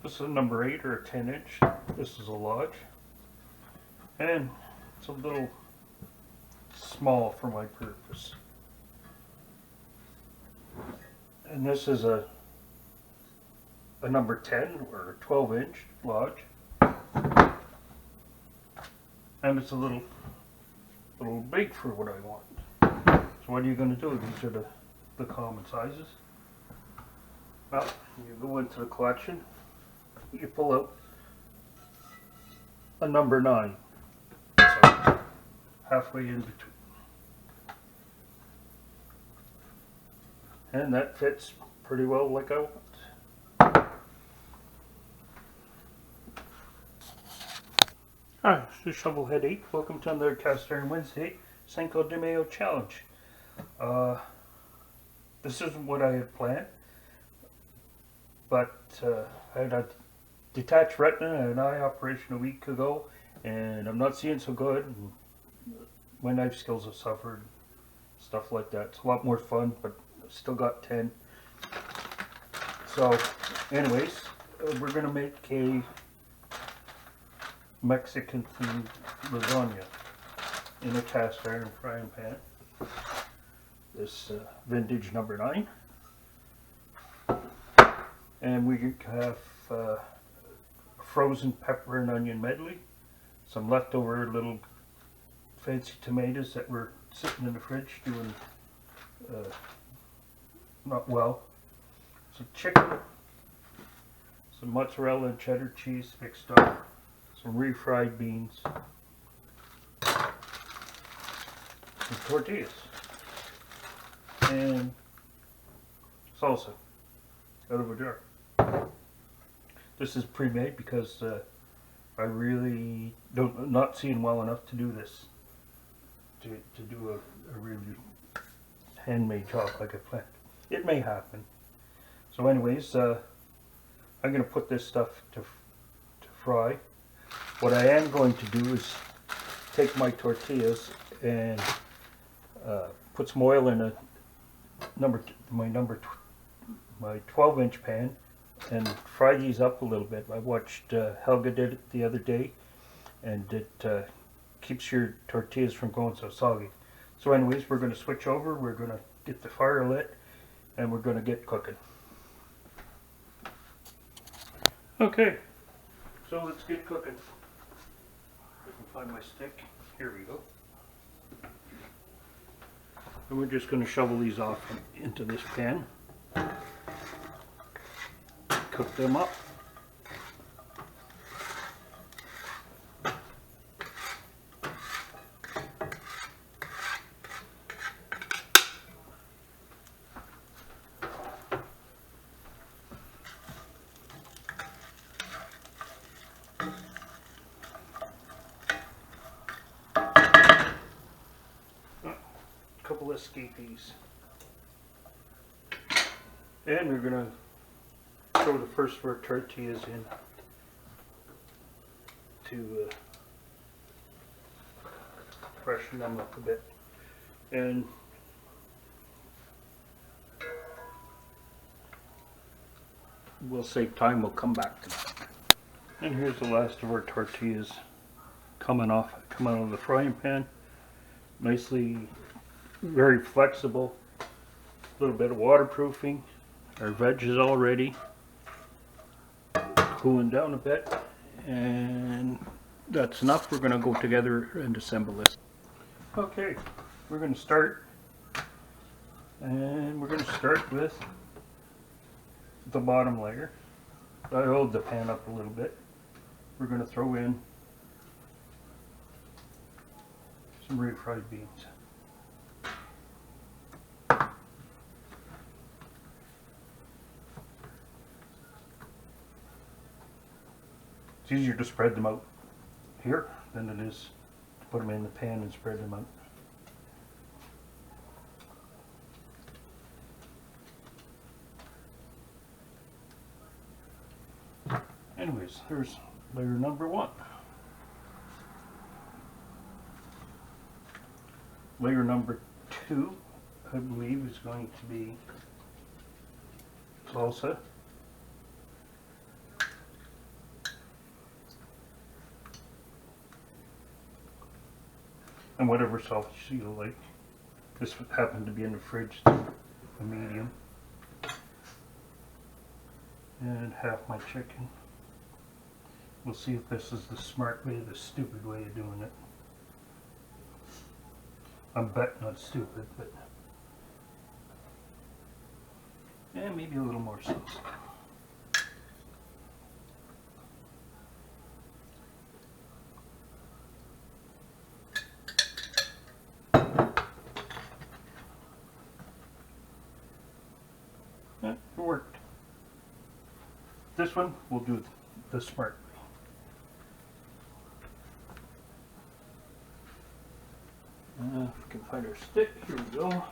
This is a number 8 or a 10-inch. This is a large. And it's a little small for my purpose. And this is a number 10 or 12-inch large. And it's a little big for what I want. So what are you going to do? These are the common sizes. Well, you go into the collection, you pull out a number 9. So halfway in between. And that fits pretty well like I want. Hi, this is Shovelhead 8. Welcome to another Cast Iron Wednesday Cinco de Mayo challenge. This isn't what I had planned, but I had a detached retina and an eye operation a week ago, and I'm not seeing so good. My knife skills have suffered, stuff like that. It's a lot more fun, but I've still got 10. So, anyways, we're going to make a Mexican themed lasagna in a cast iron frying pan. This vintage number 9. And we have frozen pepper and onion medley, some leftover little fancy tomatoes that were sitting in the fridge doing not well, some chicken, some mozzarella and cheddar cheese mixed up, some refried beans, some tortillas, and salsa out of a jar. This is pre-made because I really not seeing well enough to do this, to do a really handmade job like I planned. It may happen. So anyways, I'm going to put this stuff to fry. What I am going to do is take my tortillas and put some oil in my 12-inch pan and fry these up a little bit. I watched Helga did it the other day, and it keeps your tortillas from going so soggy. So anyways, we're going to switch over, we're going to get the fire lit, and we're going to get cooking. Okay, so let's get cooking. I can find my stick. Here we go. And we're just going to shovel these off into this pan. Cook them up. Couple of escapees. And we're going to throw the first of our tortillas in to freshen them up a bit. And we'll save time, we'll come back to that. And here's the last of our tortillas coming out of the frying pan. Nicely, very flexible, a little bit of waterproofing. Our veg is all ready, cooling down a bit, and that's enough. We're going to go together and assemble this. Okay, we're going to start, and we're going to start with the bottom layer. I oiled the pan up a little bit. We're going to throw in some refried beans. It's easier to spread them out here than it is to put them in the pan and spread them out. Anyways, here's layer number 1. Layer number 2, I believe, is going to be salsa. and whatever sauce you like. This happened to be in the fridge, so a medium. And half my chicken. We'll see if this is the smart way or the stupid way of doing it. I'm betting not stupid, but yeah, maybe a little more sauce. Yeah, it worked. This one we'll do the smart way. If we can find our stick, here we go.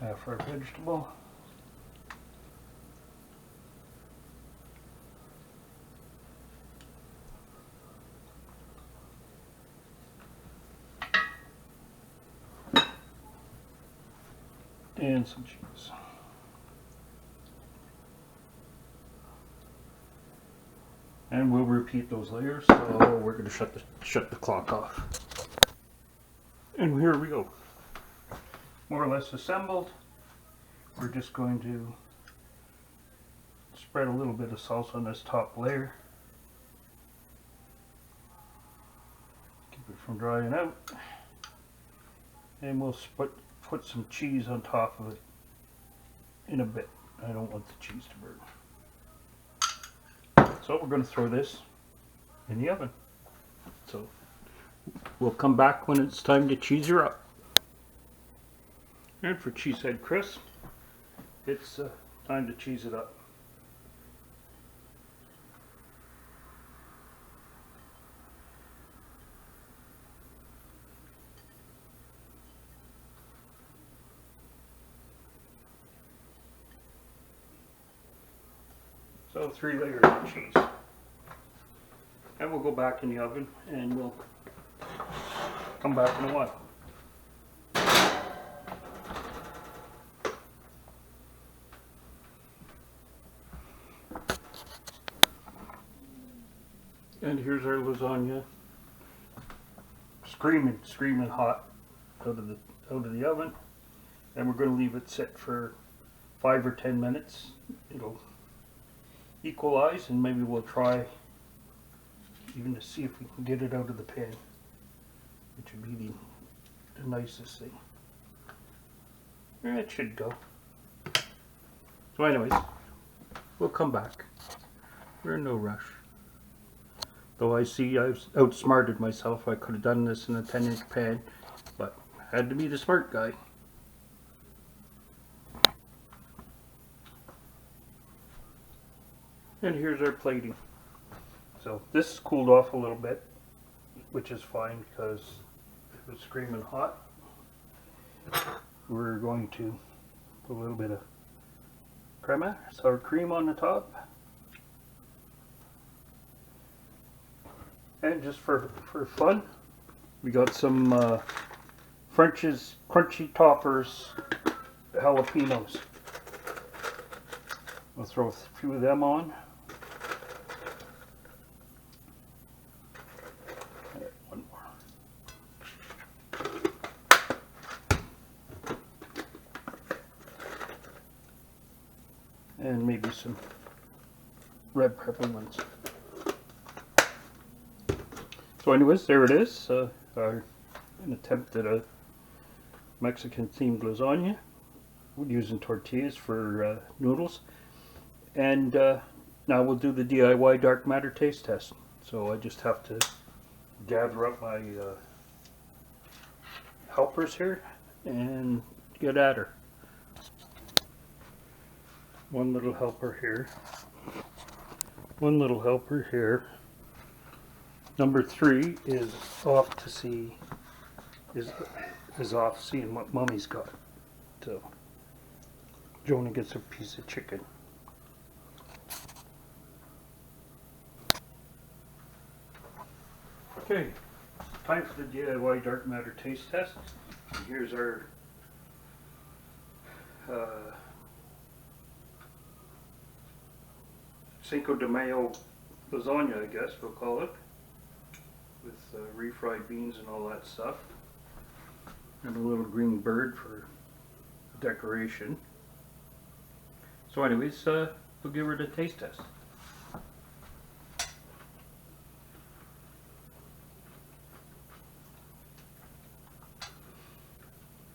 Half our vegetable. And some cheese. And we'll repeat those layers, so we're going to shut the clock off. And here we go. More or less assembled. We're just going to spread a little bit of salsa on this top layer. Keep it from drying out. And we'll put some cheese on top of it in a bit. I don't want the cheese to burn. So we're going to throw this in the oven. So we'll come back when it's time to cheese her up. And for cheesehead crisp, it's time to cheese it up. So 3 layers of cheese. And we'll go back in the oven and we'll come back in a while. And here's our lasagna, screaming hot out of the oven. And we're going to leave it sit for 5 or 10 minutes. It'll equalize, and maybe we'll try even to see if we can get it out of the pan, which would be the nicest thing. It should go. So anyways, we'll come back. We're in no rush. Though I see I've outsmarted myself. I could have done this in a 10-inch pan, but I had to be the smart guy. And here's our plating. So this cooled off a little bit, which is fine because it was screaming hot. We're going to put a little bit of crema, sour cream on the top. And just for fun, we got some French's Crunchy Toppers jalapenos. I'll throw a few of them on. One more. And maybe some red pepper ones. So anyways, there it is, an attempt at a Mexican themed lasagna. We're using tortillas for noodles. And now we'll do the DIY dark matter taste test. So I just have to gather up my helpers here and get at her. One little helper here. One little helper here. Number 3 is off to see, is off seeing what Mommy's got. So Jonah gets a piece of chicken. Okay, time for the DIY dark matter taste test. And here's our Cinco de Mayo lasagna, I guess we'll call it, with refried beans and all that stuff, and a little green bird for decoration. So anyways, we'll give her the taste test.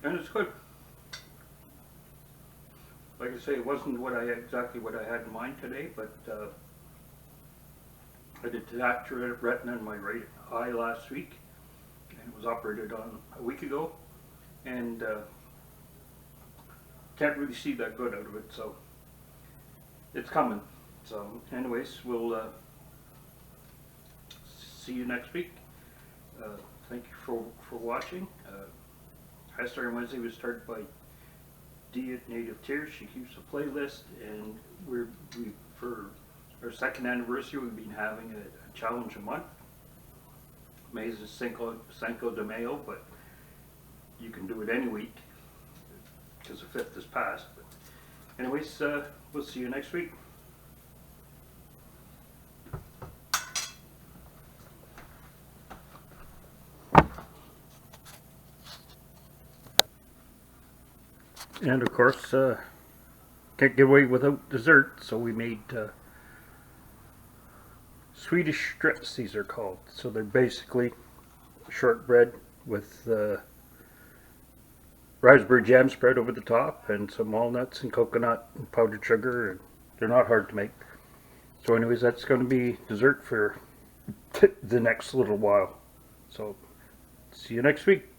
And it's good. Like I say, it wasn't exactly what I had in mind today, but I did cataract retina in my right eye last week, and it was operated on a week ago, and can't really see that good out of it, so it's coming. So anyways, we'll see you next week. Thank you for watching. Hashtag Wednesday was started by Dia Native Tears. She keeps a playlist, and we for our second anniversary we've been having a challenge a month. May is Cinco de Mayo, but you can do it any week because the 5th is past. But anyways, we'll see you next week. And of course, can't get away without dessert, so we made Swedish strips, these are called. So they're basically shortbread with raspberry jam spread over the top, and some walnuts and coconut and powdered sugar, and they're not hard to make. So anyways, that's going to be dessert for the next little while. So see you next week.